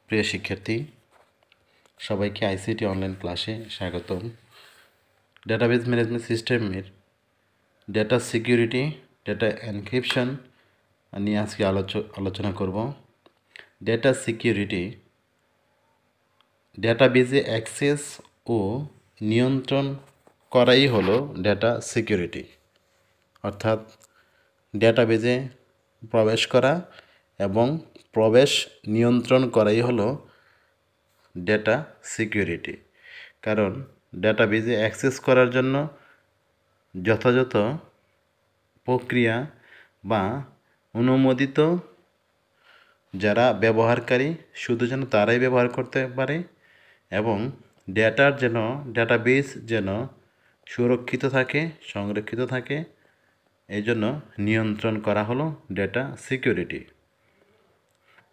প্রিয় শিক্ষার্থী, সবাইকে আইসিটি অনলাইন ক্লাসে স্বাগতম। ডাটাবেজ ম্যানেজমেন্ট সিস্টেমের ডেটা সিকিউরিটি, ডেটা এনক্রিপশন নিয়ে আজকে আলোচনা করব। ডেটা সিকিউরিটি ডেটাবেজে অ্যাক্সেস ও নিয়ন্ত্রণ করাই হলো ডেটা সিকিউরিটি, অর্থাৎ ডেটাবেজে প্রবেশ করা এবং প্রবেশ নিয়ন্ত্রণ করাই হলো ডেটা সিকিউরিটি। কারণ ডেটাবেজে অ্যাক্সেস করার জন্য যথাযথ প্রক্রিয়া বা অনুমোদিত যারা ব্যবহারকারী শুধু যেন তারাই ব্যবহার করতে পারে এবং ডেটাবেজ যেন সুরক্ষিত থাকে, সংরক্ষিত থাকে, এই জন্য নিয়ন্ত্রণ করা হলো ডেটা সিকিউরিটি।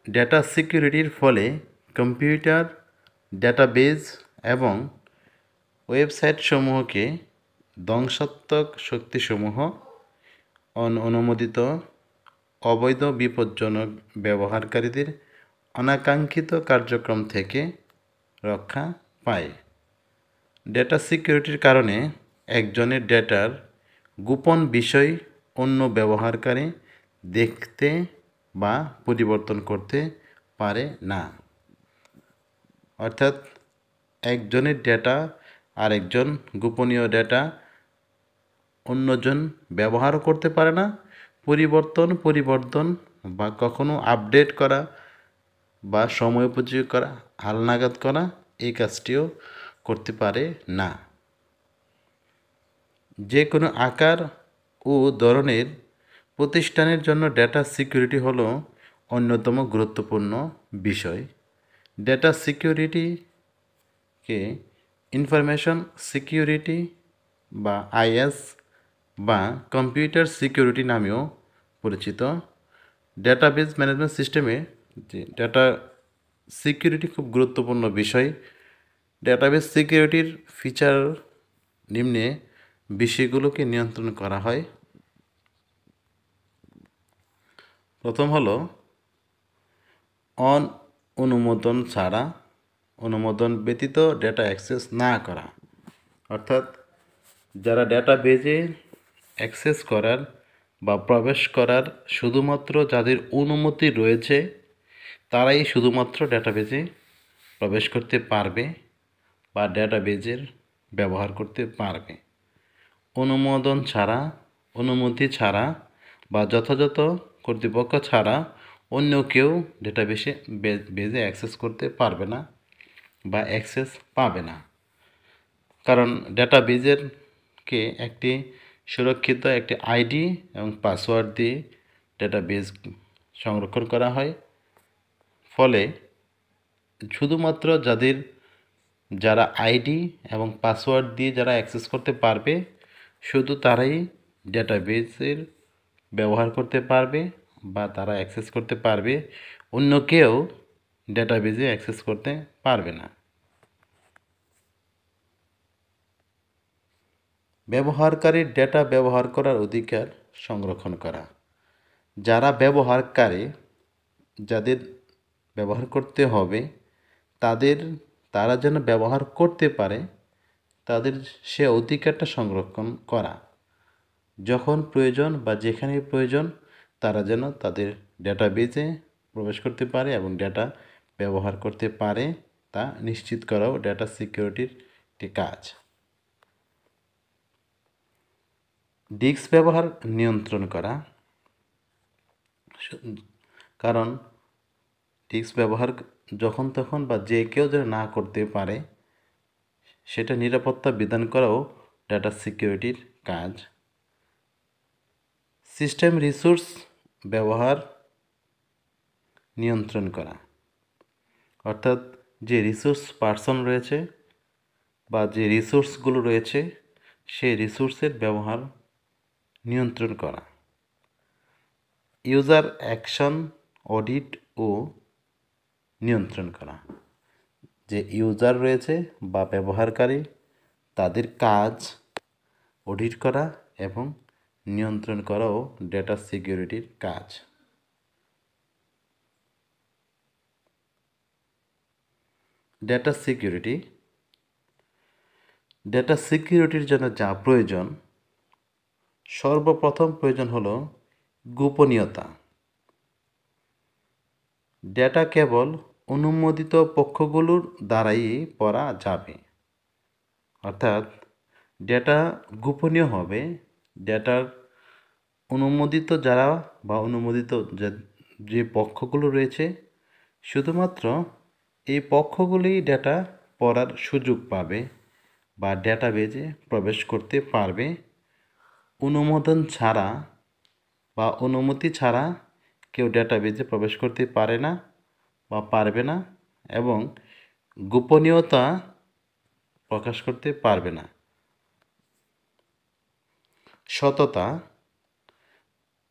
ডেটা সিকিউরিটির ফলে কম্পিউটার, ডেটাবেজ এবং ওয়েবসাইটসমূহকে ধ্বংসাত্মক শক্তিসমূহ, অনুমোদিত, অবৈধ, বিপজ্জনক ব্যবহারকারীদের অনাকাঙ্ক্ষিত কার্যক্রম থেকে রক্ষা পায়। ডেটা সিকিউরিটির কারণে একজনের ডেটার গোপন বিষয় অন্য ব্যবহারকারী দেখতে বা পরিবর্তন করতে পারে না। অর্থাৎ একজনের ডেটা আরেকজন গোপনীয় ডেটা অন্যজন ব্যবহারও করতে পারে না, পরিবর্তন বা কখনো আপডেট করা বা সময় উপযোগী করা, হালনাগাদ করা, এই কাজটিও করতে পারে না। যে কোনো আকার ও ধরনের প্রতিষ্ঠানের জন্য ডেটা সিকিউরিটি হলো অন্যতম গুরুত্বপূর্ণ বিষয়। ডেটা সিকিউরিটিকে ইনফরমেশন সিকিউরিটি বা আইএস বা কম্পিউটার সিকিউরিটি নামেও পরিচিত। ডেটাবেজ ম্যানেজমেন্ট সিস্টেমে যে ডেটা সিকিউরিটি খুব গুরুত্বপূর্ণ বিষয়। ডেটাবেজ সিকিউরিটির ফিচার নিম্নে বিষয়গুলোকে নিয়ন্ত্রণ করা হয়। প্রথম হলো অনুমোদন ছাড়া, অনুমোদন ব্যতীত ডেটা অ্যাক্সেস না করা। অর্থাৎ যারা ডেটাবেজে অ্যাক্সেস করার বা প্রবেশ করার শুধুমাত্র যাদের অনুমতি রয়েছে তারাই শুধুমাত্র ডেটাবেজে প্রবেশ করতে পারবে বা ডেটাবেজের ব্যবহার করতে পারবে। অনুমোদন ছাড়া, অনুমতি ছাড়া বা যথাযথ কর্তৃপক্ষ ছাড়া অন্য কেউ বেজে অ্যাক্সেস করতে পারবে না বা অ্যাক্সেস পাবে না। কারণ ডেটাবেজেরকে একটি সুরক্ষিত একটি আইডি এবং পাসওয়ার্ড দিয়ে ডেটাবেজ সংরক্ষণ করা হয়। ফলে শুধুমাত্র যারা আইডি এবং পাসওয়ার্ড দিয়ে যারা অ্যাক্সেস করতে পারবে শুধু তারাই ডেটাবেজের ব্যবহার করতে পারবে বা তারা অ্যাক্সেস করতে পারবে, অন্য কেউ ডেটাবেজে অ্যাক্সেস করতে পারবে না। ব্যবহারকারীর ডেটা ব্যবহার করার অধিকার সংরক্ষণ করা। যারা ব্যবহারকারী, যাদের ব্যবহার করতে হবে তারা যেন ব্যবহার করতে পারে, তাদের সে অধিকারটা সংরক্ষণ করা। যখন প্রয়োজন বা যেখানে প্রয়োজন তারা যেন তাদের ডেটাবেজে প্রবেশ করতে পারে এবং ডেটা ব্যবহার করতে পারে, তা নিশ্চিত করাও ডেটা সিকিউরিটির একটি কাজ। ডিস্ক ব্যবহার নিয়ন্ত্রণ করা। কারণ ডিস্ক ব্যবহার যখন তখন বা যে কেউ যেন না করতে পারে সেটা নিরাপত্তা বিধান করাও ডেটা সিকিউরিটির কাজ। সিস্টেম রিসোর্স ব্যবহার নিয়ন্ত্রণ করা। অর্থাৎ যে রিসোর্স পার্সন রয়েছে বা যে রিসোর্সগুলো রয়েছে সেই রিসোর্সের ব্যবহার নিয়ন্ত্রণ করা। ইউজার অ্যাকশন অডিট ও নিয়ন্ত্রণ করা। যে ইউজার রয়েছে বা ব্যবহারকারী তাদের কাজ অডিট করা এবং নিয়ন্ত্রণ করাও ডেটা সিকিউরিটির কাজ। Data security. ডেটা সিকিউরিটির জন্য যা প্রয়োজন, সর্বপ্রথম প্রয়োজন হলো গোপনীয়তা। ডেটা কেবল অনুমোদিত পক্ষগুলোর দ্বারাই পড়া যাবে, অর্থাৎ ডেটা গোপনীয় হবে। ডেটার অনুমোদিত যারা বা অনুমোদিত যে পক্ষগুলো রয়েছে, শুধুমাত্র এই পক্ষগুলি ডেটা পড়ার সুযোগ পাবে বা ডেটাবেজে প্রবেশ করতে পারবে। অনুমোদন ছাড়া বা অনুমতি ছাড়া কেউ ডেটাবেজে প্রবেশ করতে পারে না বা পারবে না, এবং গোপনীয়তা প্রকাশ করতে পারবে না। সততা।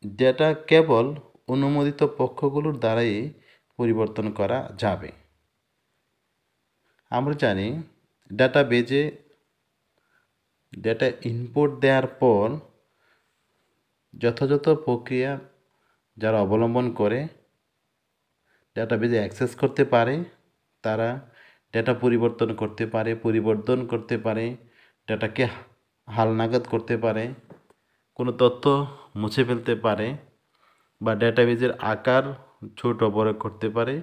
ডেটা কেবল অনুমোদিত পক্ষগুলোর দ্বারাই পরিবর্তন করা যাবে। আমরা জানি ডেটাবেজে ডেটা ইনপুট দেওয়ার পর যথাযথ প্রক্রিয়া যারা অবলম্বন করে ডেটাবেজে অ্যাক্সেস করতে পারে, তারা ডেটা পরিবর্তন করতে পারে, ডেটাকে হালনাগাদ করতে পারে, কোনো তথ্য মুছে ফেলতে পারে বা ডেটাবেজের আকার ছোট বড় করতে পারে।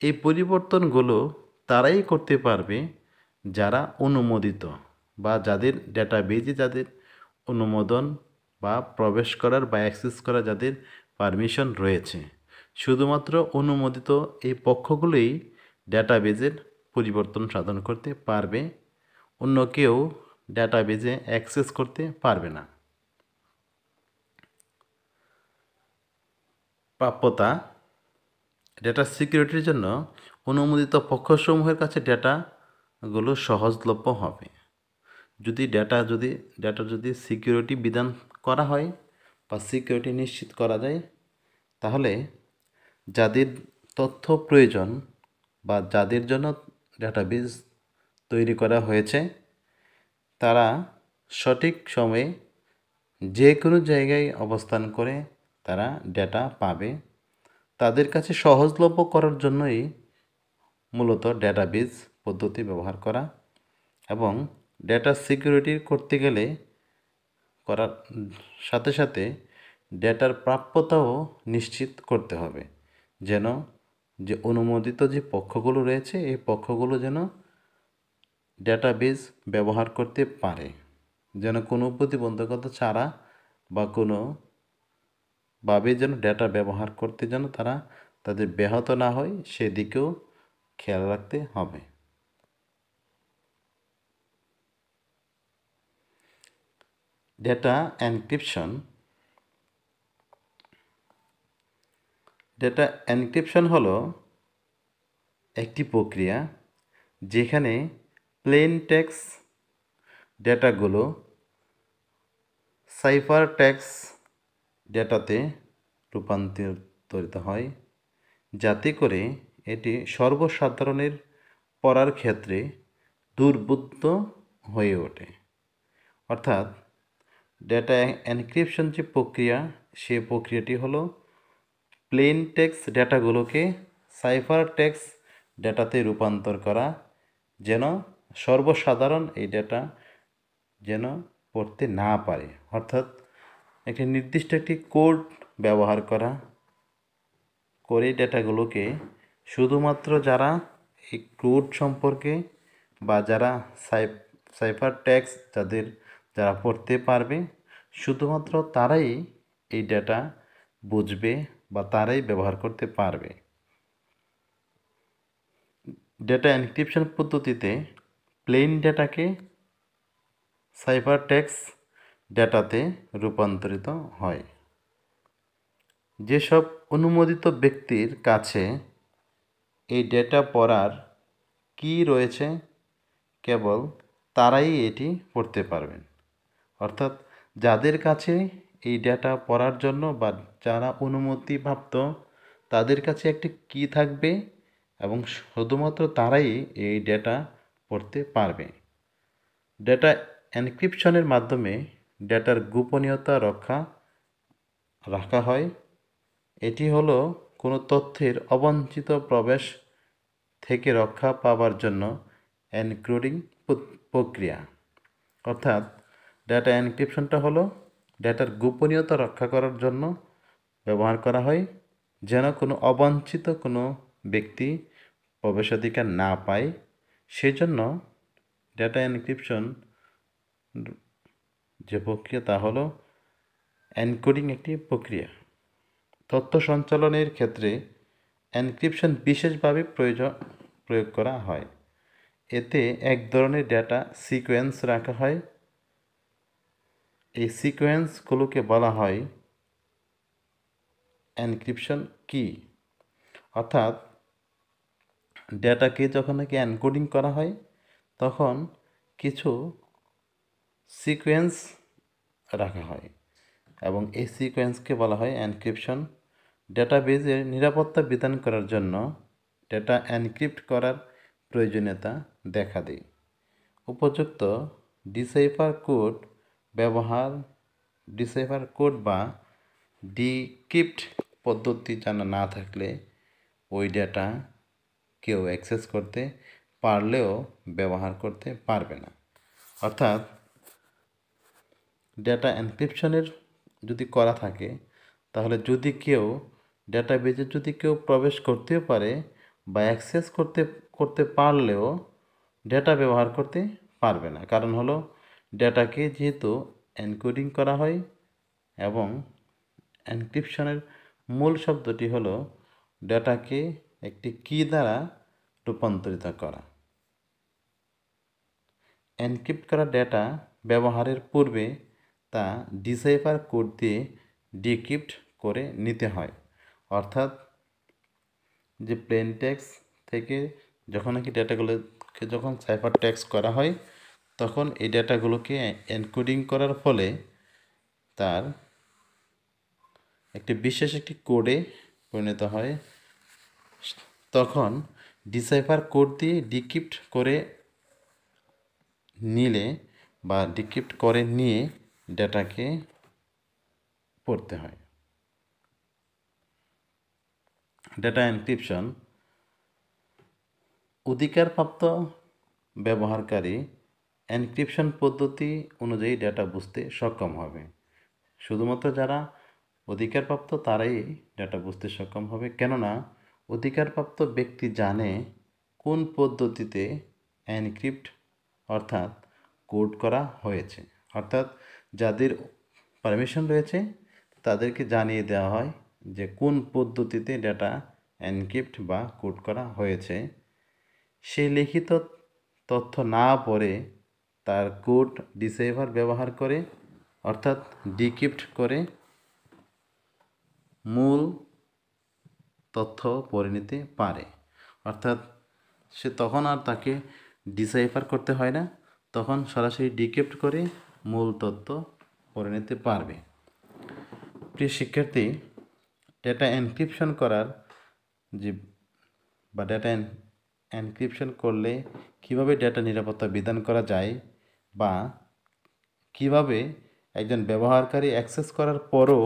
এই পরিবর্তনগুলো তারাই করতে পারবে যারা অনুমোদিত বা যাদের যাদের অনুমোদন বা প্রবেশ করার বা অ্যাক্সেস করার যাদের পারমিশন রয়েছে। শুধুমাত্র অনুমোদিত এই পক্ষগুলোই ডেটাবেজের পরিবর্তন সাধন করতে পারবে, অন্য কেউ ডেটাবেজে অ্যাক্সেস করতে পারবে না। প্রাপ্যতা। ডেটা সিকিউরিটির জন্য অনুমোদিত পক্ষসমূহের কাছে ডেটাগুলো সহজলভ্য হবে। ডেটা যদি সিকিউরিটি বিধান করা হয় বা সিকিউরিটি নিশ্চিত করা যায়, তাহলে যাদের তথ্য প্রয়োজন বা যাদের জন্য ডেটাবেজ তৈরি করা হয়েছে, তারা সঠিক সময়ে যে কোনো জায়গায় অবস্থান করে তারা ডেটা পাবে। তাদের কাছে সহজলভ্য করার জন্যই মূলত ডেটাবেজ পদ্ধতি ব্যবহার করা, এবং ডেটা সিকিউরিটি করতে গেলে করার সাথে সাথে ডেটার প্রাপ্যতাও নিশ্চিত করতে হবে, যেন যে অনুমোদিত যে পক্ষগুলো রয়েছে এই পক্ষগুলো যেন ডেটাবেজ ব্যবহার করতে পারে, যেন কোনো প্রতিবন্ধকতা ছাড়া বা কোনোভাবে যেন ডেটা ব্যবহার করতে যেন তাদের ব্যাহত না হয়, সেদিকেও খেয়াল রাখতে হবে। Data encryption. ডেটা এনক্রিপশন হলো একটি প্রক্রিয়া যেখানে প্লেন টেক্সট ডেটাগুলো সাইফার টেক্সট ডেটাতে রূপান্তরিত হয়, যাতে করে এটি সর্বসাধারণের পড়ার ক্ষেত্রে দুর্বোধ্য হয়ে ওঠে। অর্থাৎ ডেটা এনক্রিপশন যে প্রক্রিয়া, সে প্রক্রিয়াটি হলো প্লেন টেক্সট ডেটাগুলোকে সাইফার টেক্সট ডেটাতে রূপান্তর করা, যেন সর্বসাধারণ এই ডেটা যেন পড়তে না পারে। অর্থাৎ একটি নির্দিষ্ট একটি কোড ব্যবহার করে ডেটাগুলোকে শুধুমাত্র যারা এই কোড সম্পর্কে বা যারা সাইফার টেক্সট যারা পড়তে পারবে, শুধুমাত্র তারাই এই ডেটা বুঝবে বা তারাই ব্যবহার করতে পারবে। ডেটা এনক্রিপশন পদ্ধতিতে প্লেন ডেটাকে সাইফার টেক্সট ডেটাতে রূপান্তরিত হয়। যেসব অনুমোদিত ব্যক্তির কাছে এই ডেটা পড়ার কি রয়েছে, কেবল তারাই এটি পড়তে পারবেন। অর্থাৎ যাদের কাছে এই ডেটা পড়ার জন্য বা যারা অনুমতিপ্রাপ্ত, তাদের কাছে একটি কি থাকবে এবং শুধুমাত্র তারাই এই ডেটা পড়তে পারবে। ডেটা এনক্রিপশনের মাধ্যমে ডেটার গোপনীয়তা রাখা হয়। এটি হলো কোনো তথ্যের অবাঞ্ছিত প্রবেশ থেকে রক্ষা পাওয়ার জন্য এনক্রিপ্টিং প্রক্রিয়া। অর্থাৎ ডেটা এনক্রিপশনটা হলো ডেটার গোপনীয়তা রক্ষা করার জন্য ব্যবহার করা হয়, যেন কোনো অবাঞ্ছিত কোনো ব্যক্তি প্রবেশাধিকার না পায়। সেজন্য ডেটা এনক্রিপশন যে প্রক্রিয়া তা হলো এনকোডিং একটি প্রক্রিয়া। তথ্য সঞ্চালনের ক্ষেত্রে এনক্রিপশন বিশেষভাবে প্রয়োগ করা হয়। এতে এক ধরনের ডেটা সিকোয়েন্স রাখা হয়। এই সিকোয়েন্সগুলোকে বলা হয় এনক্রিপশন কি। অর্থাৎ ডেটাকে যখন নাকি এনকোডিং করা হয় তখন কিছু সিকোয়েন্স রাখা হয় এবং এই সিকোয়েন্সকে বলা হয় এনক্রিপশন। ডেটাবেজের নিরাপত্তা বিধান করার জন্য ডেটা এনক্রিপ্ট করার প্রয়োজনীয়তা দেখা দেয়। উপযুক্ত ডিসাইফার কোড বা ডিক্রিপ্ট পদ্ধতি জানা না থাকলে ওই ডেটা কেউ অ্যাক্সেস করতে পারলেও ব্যবহার করতে পারবে না। অর্থাৎ ডেটা এনক্রিপশনের যদি করা থাকে তাহলে যদি কেউ ডেটাবেজে যদি কেউ প্রবেশ করতেও পারে বা অ্যাক্সেস করতে পারলেও ডেটা ব্যবহার করতে পারবে না। কারণ হলো ডেটাকে যেহেতু এনকোডিং করা হয় এবং এনক্রিপশনের মূল শব্দটি হলো ডেটাকে একটি কী দ্বারা রূপান্তরিত করা। এনক্রিপ্ট করা ডেটা ব্যবহারের পূর্বে তা ডিসাইফার কোড দিয়ে ডিক্রিপ্ট করে নিতে হয়। অর্থাৎ যে প্লেন টেক্সট থেকে যখন নাকি ডেটাগুলোকে যখন সাইফার টেক্সট করা হয় তখন এই ডেটাগুলোকে এনকোডিং করার ফলে তার একটি বিশেষ একটি কোডে পরিণত হয়। তখন ডিসাইফার কোড দিয়ে ডিক্রিপ্ট করে নিয়ে ডেটাকে পড়তে হয়। ডেটা এনক্রিপশন অধিকারপ্রাপ্ত ব্যবহারকারী এনক্রিপশন পদ্ধতি অনুযায়ী ডেটা বুঝতে সক্ষম হবে। শুধুমাত্র যারা অধিকারপ্রাপ্ত তারাই ডেটা বুঝতে সক্ষম হবে, কেননা অধিকারপ্রাপ্ত ব্যক্তি জানে কোন পদ্ধতিতে এনক্রিপ্ট অর্থাৎ কোড করা হয়েছে। অর্থাৎ যাদের পারমিশন রয়েছে তাদেরকে জানিয়ে দেওয়া হয় যে কোন পদ্ধতিতে ডেটা এনক্রিপ্ট বা কোড করা হয়েছে। সেই লিখিত তথ্য না পড়ে তার কোড ডিসেভার ব্যবহার করে অর্থাৎ ডিক্রিপ্ট করে মূল তথ্য পড়ে নিতে পারে। অর্থাৎ সে তখন আর তাকে ডিসাইফার করতে হয় না, তখন সরাসরি ডিক্রিপ্ট করে মূল তথ্য পড়ে নিতে পারবে। প্রিয় শিক্ষার্থী, ডেটা এনক্রিপশন করার যে বা ডেটা এনক্রিপশন করলে কিভাবে ডেটা নিরাপত্তা বিধান করা যায় বা কিভাবে একজন ব্যবহারকারী অ্যাক্সেস করার পরও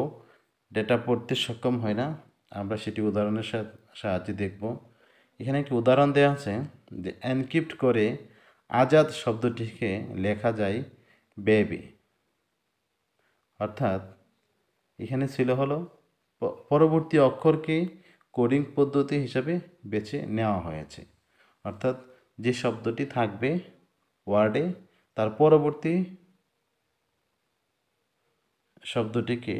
ডেটা পড়তে সক্ষম হয় না, আমরা সেটি উদাহরণের সাহায্যে দেখব। এখানে একটি উদাহরণ দেওয়া আছে যে এনক্রিপ্ট করে আজাদ শব্দটিকে লেখা যায় বেবি। অর্থাৎ এখানে ছিল হলো পরবর্তী অক্ষরকে কোডিং পদ্ধতি হিসাবে বেছে নেওয়া হয়েছে। অর্থাৎ যে শব্দটি থাকবে ওয়ার্ডে তার পরবর্তী শব্দটিকে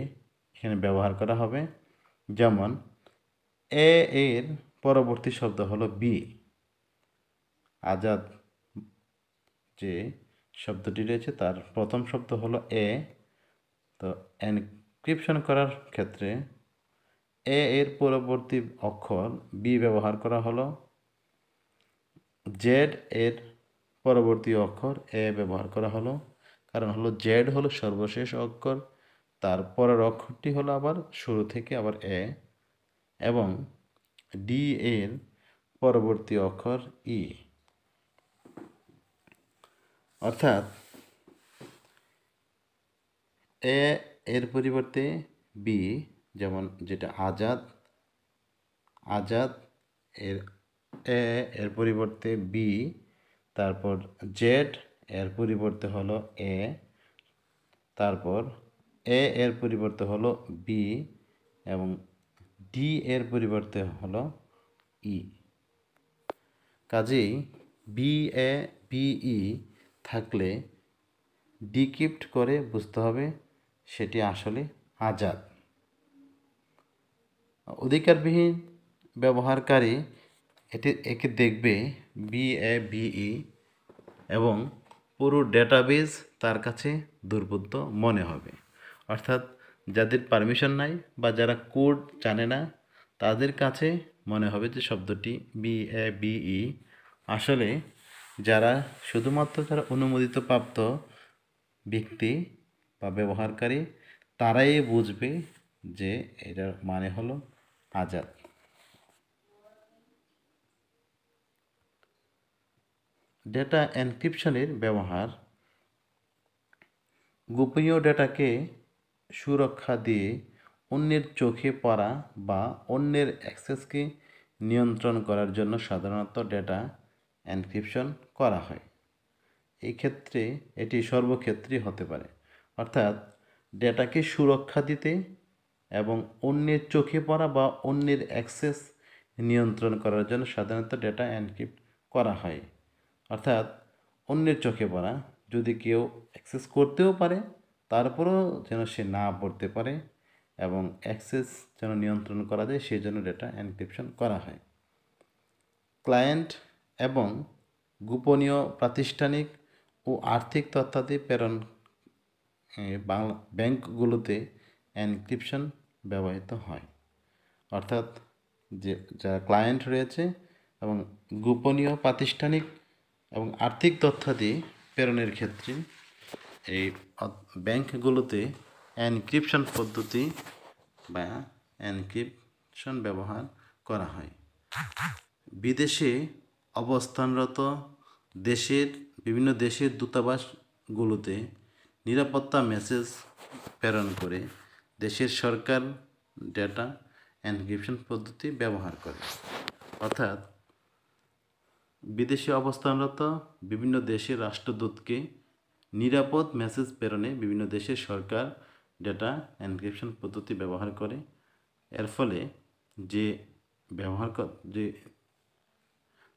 এখানে ব্যবহার করা হবে। যেমন এ এর পরবর্তী শব্দ হলো বি। আজাদ যে শব্দটি রয়েছে তার প্রথম শব্দ হলো এ। তো এনক্রিপশন করার ক্ষেত্রে এর পরবর্তী অক্ষর বি ব্যবহার করা হলো, জেড এর পরবর্তী অক্ষর এ ব্যবহার করা হলো, কারণ হলো জেড হলো সর্বশেষ অক্ষর, তার পরের অক্ষরটি হলো আবার শুরু থেকে আবার এ, এবং ডি এর পরবর্তী অক্ষর ই। অর্থাৎ এ এর পরিবর্তে বি, যেমন যেটা আজাদ এর এ এর পরিবর্তে বি, তারপর জেড এর পরিবর্তে হলো এ, তারপর এ এর পরিবর্তে হলো বি এবং ডি এর পরিবর্তে হলো ই। কাজেই বি এ বিই থাকলে ডিক্রিপ্ট করে বুঝতে হবে সেটি আসলে আজাদ। অধিকারবিহীন ব্যবহারকারী একে দেখবে বিই এবং পুরো ডেটাবেজ তার কাছে দুর্বোধ্য মনে হবে। অর্থাৎ যাদের পারমিশন নাই বা যারা কোড জানে না তাদের কাছে মনে হবে যে শব্দটি বিই। আসলে যারা শুধুমাত্র যারা অনুমোদিত প্রাপ্ত ব্যক্তি বা ব্যবহারকারী তারাই বুঝবে যে এটার মানে হলো আজাদ। ডেটা এনক্রিপশনের ব্যবহার গোপনীয় ডেটাকে সুরক্ষা দিয়ে অন্যের চোখে পড়া বা অন্যের অ্যাক্সেসকে নিয়ন্ত্রণ করার জন্য সাধারণত ডেটা এনক্রিপশন করা হয়। এই ক্ষেত্রে এটি সর্বক্ষেত্রেই হতে পারে। অর্থাৎ ডেটাকে সুরক্ষা দিতে এবং অন্যের চোখে পড়া বা অন্যের অ্যাক্সেস নিয়ন্ত্রণ করার জন্য সাধারণত ডেটা এনক্রিপ্ট করা হয়। অর্থাৎ অন্যের চোখে পড়া, যদি কেউ অ্যাক্সেস করতেও পারে তারপরেও যেন সে না পড়তে পারে এবং অ্যাক্সেস যেন নিয়ন্ত্রণ করা যায় সেই জন্য ডেটা এনক্রিপশন করা হয়। ক্লায়েন্ট এবং গোপনীয় প্রাতিষ্ঠানিক ও আর্থিক তথ্যাদি প্রেরণ ব্যাংকগুলোতে এনক্রিপশন ব্যবহৃত হয়। অর্থাৎ যে যারা ক্লায়েন্ট রয়েছে এবং গোপনীয় প্রাতিষ্ঠানিক এবং আর্থিক তথ্যাদি প্রেরণের ক্ষেত্রে এই ব্যাংকগুলোতে এনক্রিপশন পদ্ধতি বা এনক্রিপশন ব্যবহার করা হয়। বিদেশে অবস্থানরত বিভিন্ন দেশের দূতাবাসগুলোতে নিরাপত্তা মেসেজ প্রেরণ করে দেশের সরকার ডেটা এনক্রিপশন পদ্ধতি ব্যবহার করে। অর্থাৎ বিদেশে অবস্থানরত বিভিন্ন দেশের রাষ্ট্রদূতকে নিরাপদ মেসেজ প্রেরণে বিভিন্ন দেশের সরকার ডেটা এনক্রিপশন পদ্ধতি ব্যবহার করে। এর ফলে যে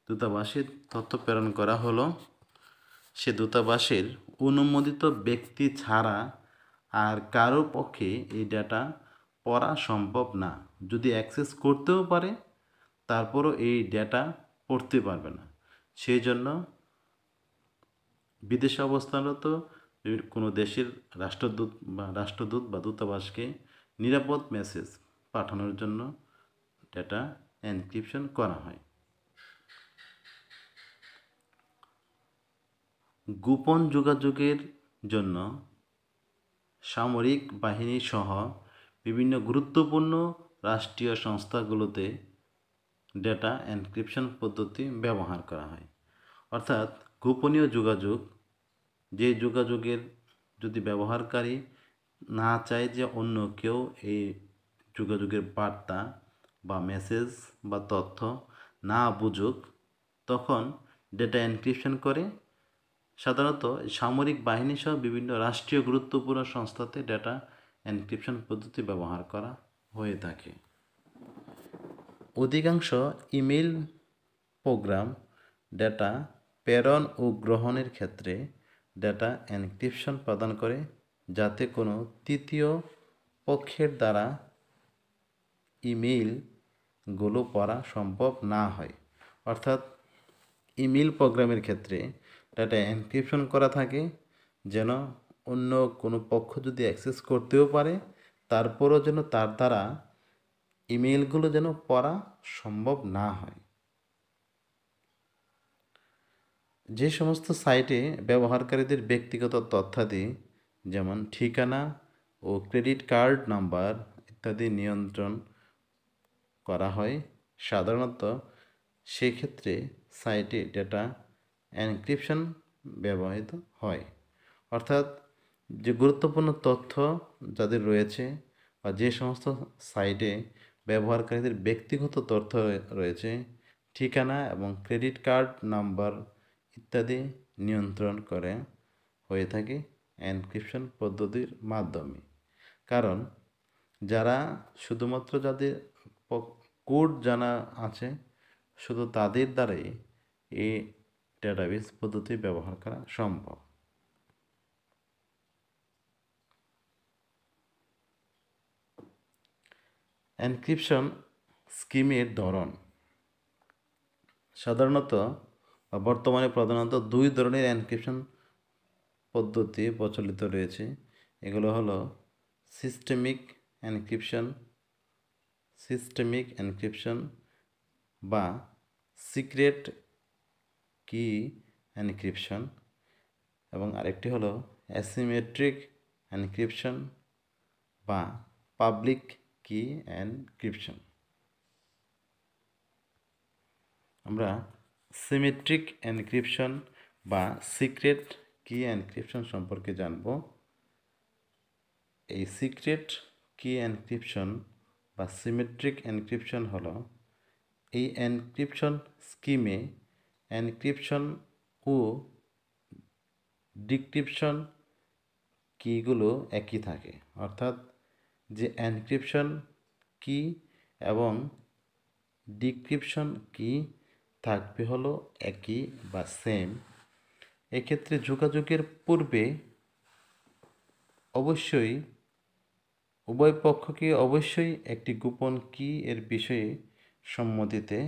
দূতাবাসের তথ্য প্রেরণ করা হলো সে দূতাবাসের অনুমোদিত ব্যক্তি ছাড়া আর কারো পক্ষে এই ডেটা পড়া সম্ভব না। যদি অ্যাক্সেস করতেও পারে তারপরও এই ডেটা পড়তে পারবে না। সেই জন্য বিদেশে অবস্থানরত কোনো দেশের রাষ্ট্রদূত বা দূতাবাসকে নিরাপদ মেসেজ পাঠানোর জন্য ডেটা এনক্রিপশন করা হয়। গোপন যোগাযোগের জন্য সামরিক বাহিনী সহ বিভিন্ন গুরুত্বপূর্ণ রাষ্ট্রীয় সংস্থাগুলোতে ডেটা এনক্রিপশন পদ্ধতি ব্যবহার করা হয়। অর্থাৎ গোপনীয় যোগাযোগ, যে যোগাযোগের যদি ব্যবহারকারী না চায় যে অন্য কেউ এই যোগাযোগের বার্তা বা মেসেজ বা তথ্য না বুঝুক, তখন ডেটা এনক্রিপশন করে সাধারণত সামরিক বাহিনী সহ বিভিন্ন রাষ্ট্রীয় গুরুত্বপূর্ণ সংস্থাতে ডেটা এনক্রিপশন পদ্ধতি ব্যবহার করা হয়ে থাকে। অধিকাংশ ইমেইল প্রোগ্রাম ডেটা প্রেরণ ও গ্রহণের ক্ষেত্রে ডেটা এনক্রিপশন প্রদান করে যাতে কোনো তৃতীয় পক্ষের দ্বারা ইমেইলগুলো পড়া সম্ভব না হয়। অর্থাৎ ইমেইল প্রোগ্রামের ক্ষেত্রে ডেটা এনক্রিপশন করা থাকে যেন অন্য কোনো পক্ষ যদি অ্যাক্সেস করতেও পারে তারপরও যেন তার দ্বারা ইমেইলগুলো যেন পড়া সম্ভব না হয়। যে সমস্ত সাইটে ব্যবহারকারীদের ব্যক্তিগত তথ্যাদি যেমন ঠিকানা ও ক্রেডিট কার্ড নাম্বার ইত্যাদি নিয়ন্ত্রণ করা হয়, সাধারণত সেক্ষেত্রে সাইটে ডেটা এনক্রিপশন ব্যবহৃত হয়। অর্থাৎ যে গুরুত্বপূর্ণ তথ্য যাদের রয়েছে বা যে সমস্ত সাইটে ব্যবহারকারীদের ব্যক্তিগত তথ্য রয়েছে ঠিকানা এবং ক্রেডিট কার্ড নাম্বার ইত্যাদি নিয়ন্ত্রণ করে হয়ে থাকে এনক্রিপশন পদ্ধতির মাধ্যমে। কারণ যারা শুধুমাত্র যাদের কোড জানা আছে শুধু তাদের দ্বারাই এই ডেটাবেস পদ্ধতি ব্যবহার করা সম্ভব। এনক্রিপশন স্কিমের ধরন সাধারণত বর্তমানে প্রধানত দুই ধরনের এনক্রিপশন পদ্ধতি প্রচলিত রয়েছে। এগুলো হলো সিস্টেমিক এনক্রিপশন বা সিক্রেট কি এনক্রিপশন এবং আরেকটি হলো অ্যাসিমেট্রিক এনক্রিপশন বা পাবলিক কি এনক্রিপশন। আমরা সিমেট্রিক এনক্রিপশন বা সিক্রেট কি এনক্রিপশন সম্পর্কে জানব। এই সিক্রেট কি এনক্রিপশন বা সিমেট্রিক এনক্রিপশন হলো এই এনক্রিপশন স্কিমে এনক্রিপশন ও ডিক্রিপশন কিগুলো একই থাকে, অর্থাৎ যে এনক্রিপশন কি এবং ডিক্রিপশন কি থাকবে হলো একই বা সেম। এক্ষেত্রে যোগাযোগের পূর্বে অবশ্যই উভয় পক্ষকে অবশ্যই একটি গোপন কি এর বিষয়ে সম্মতিতে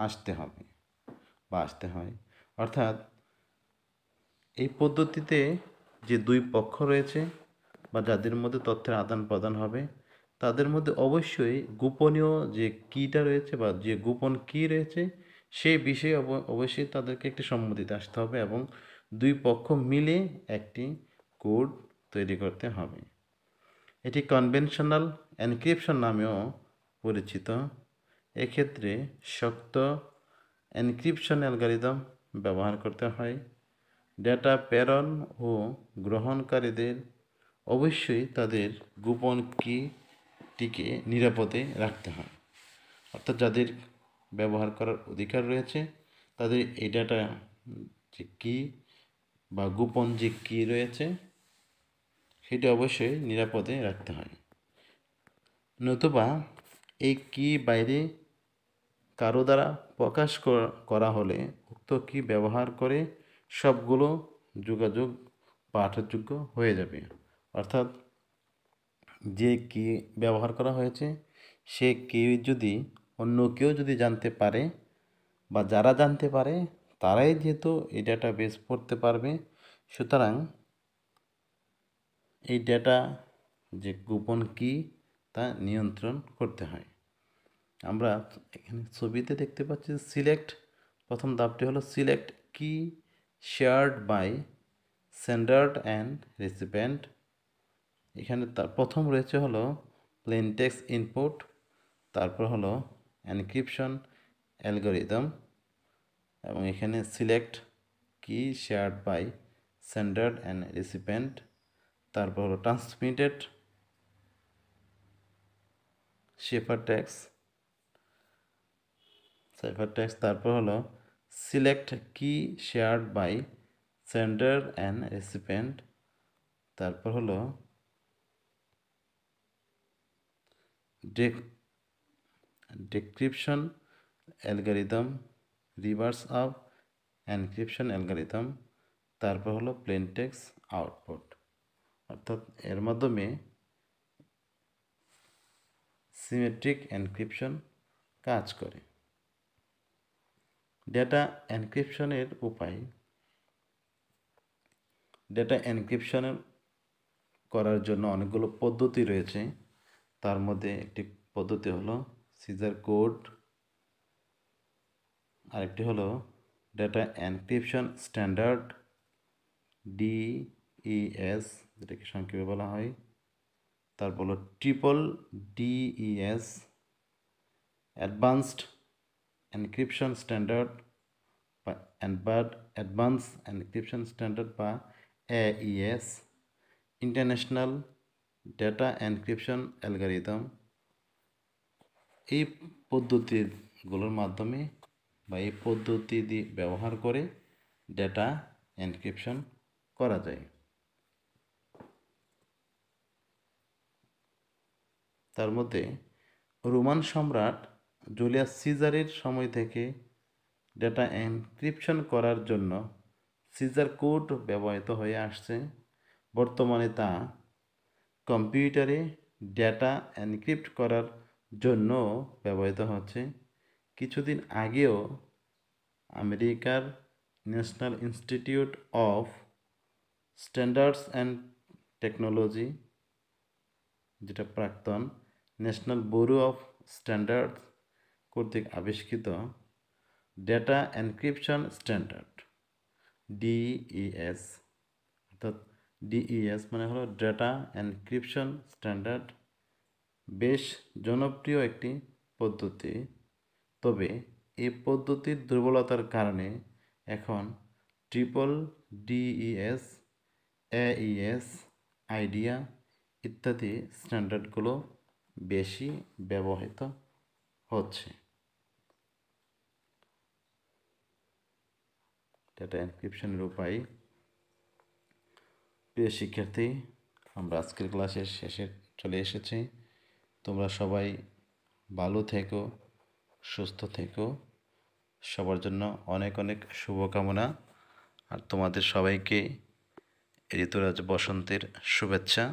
আসতে হয়। অর্থাৎ এই পদ্ধতিতে যে দুই পক্ষ রয়েছে বা যাদের মধ্যে তথ্যের আদান প্রদান হবে তাদের মধ্যে অবশ্যই গোপনীয় যে কিটা রয়েছে বা যে গোপন কি রয়েছে সেই বিষয়ে অবশ্যই তাদেরকে একটি সম্মতিতে আসতে হবে এবং দুই পক্ষ মিলে একটি কোড তৈরি করতে হবে। এটি কনভেনশনাল এনক্রিপশন নামেও পরিচিত। এক্ষেত্রে শক্ত এনক্রিপশন অ্যালগরিদম ব্যবহার করতে হয়। ডেটা প্রেরণ ও গ্রহণকারীদের অবশ্যই তাদের গোপন কিটিকে নিরাপদে রাখতে হয়, অর্থাৎ যাদের ব্যবহার করার অধিকার রয়েছে তাদের এই ডেটা যে কি বা গোপন যে কি রয়েছে সেটি অবশ্যই নিরাপদে রাখতে হয়, নতুবা এই কি বাইরে কারো দ্বারা প্রকাশ করা হলে উক্ত কি ব্যবহার করে সবগুলো যোগাযোগ পাঠযোগ্য হয়ে যাবে। অর্থাৎ যে কি ব্যবহার করা হয়েছে সে কেউ যদি অন্য কেউ যদি জানতে পারে বা যারা জানতে পারে তারাই যেহেতু এই ডেটা বেস পড়তে পারবে, সুতরাং এই ডেটা যে গোপন কি তা নিয়ন্ত্রণ করতে হয়। আমরা এখানে ছবিতে দেখতে পাচ্ছি প্রথম ধাপটি হলো select key shared by sender and recipient. এখানে তার প্রথম রয়েছে হলো প্লেন টেক্সট ইনপুট, তারপর হলো এনক্রিপশন অ্যালগরিদম এবং এখানে select key shared by sender and recipient, তারপর হলো ট্রান্সমিটেড সাইফার টেক্সট, তারপর হলো select key shared by sender and recipient, তারপর হলো decryption algorithm, reverse of encryption algorithm, তারপর হলো প্লেন টেক্সট আউটপুট। অর্থাৎ এর মাধ্যমে সিমেট্রিক এনক্রিপশন কাজ করে। ডেটা এনক্রিপশনের উপায়। ডেটা এনক্রিপশন করার জন্য অনেকগুলো পদ্ধতি রয়েছে, তার মধ্যে একটি পদ্ধতি হলো সিজার কোড, আরেকটি হলো ডেটা এনক্রিপশন স্ট্যান্ডার্ড DES, যেটাকে সংক্ষেপে বলা হয়, তারপর হলো triple DES, advanced encryption standard বা অ্যাডভান্স এনক্রিপশন স্ট্যান্ডার্ড বা AES, international data encryption algorithm. এই পদ্ধতিগুলোর মাধ্যমে বা এই পদ্ধতি ব্যবহার করে ডেটা এনক্রিপশন করা যায়। তার মধ্যে রোমান সম্রাট জুলিয়াস সিজারের সময় থেকে ডেটা এনক্রিপশন করার জন্য সিজার কোড ব্যবহৃত হয়ে আসছে। বর্তমানে তা কম্পিউটারে ডেটা এনক্রিপ্ট করার জন্য ব্যবহৃত হচ্ছে। কিছুদিন আগেও আমেরিকার national institute of standards and technology, যেটা প্রাক্তন ন্যাশনাল ব্যুরো অফ স্ট্যান্ডার্ডস কর্তৃক আবিষ্কৃত ডেটা এনক্রিপশন স্ট্যান্ডার্ড ডিইএস, অর্থাৎ ডিইএস মানে হলো ডেটা এনক্রিপশন স্ট্যান্ডার্ড, বেশ জনপ্রিয় একটি পদ্ধতি। তবে এই পদ্ধতির দুর্বলতার কারণে এখন ট্রিপল ডিইএস, এইএস, আইডিয়া ইত্যাদি স্ট্যান্ডার্ডগুলো বেশি ব্যবহৃত হচ্ছে। ডেটা এনক্রিপশনের উপায়। প্রিয় শিক্ষার্থী, আমরা আজকের ক্লাসের শেষে চলে এসেছি। তোমরা সবাই ভালো থেকো, সুস্থ থেকো। সবার জন্য অনেক অনেক শুভকামনা। আর তোমাদের সবাইকে ঋতুরাজ বসন্তের শুভেচ্ছা।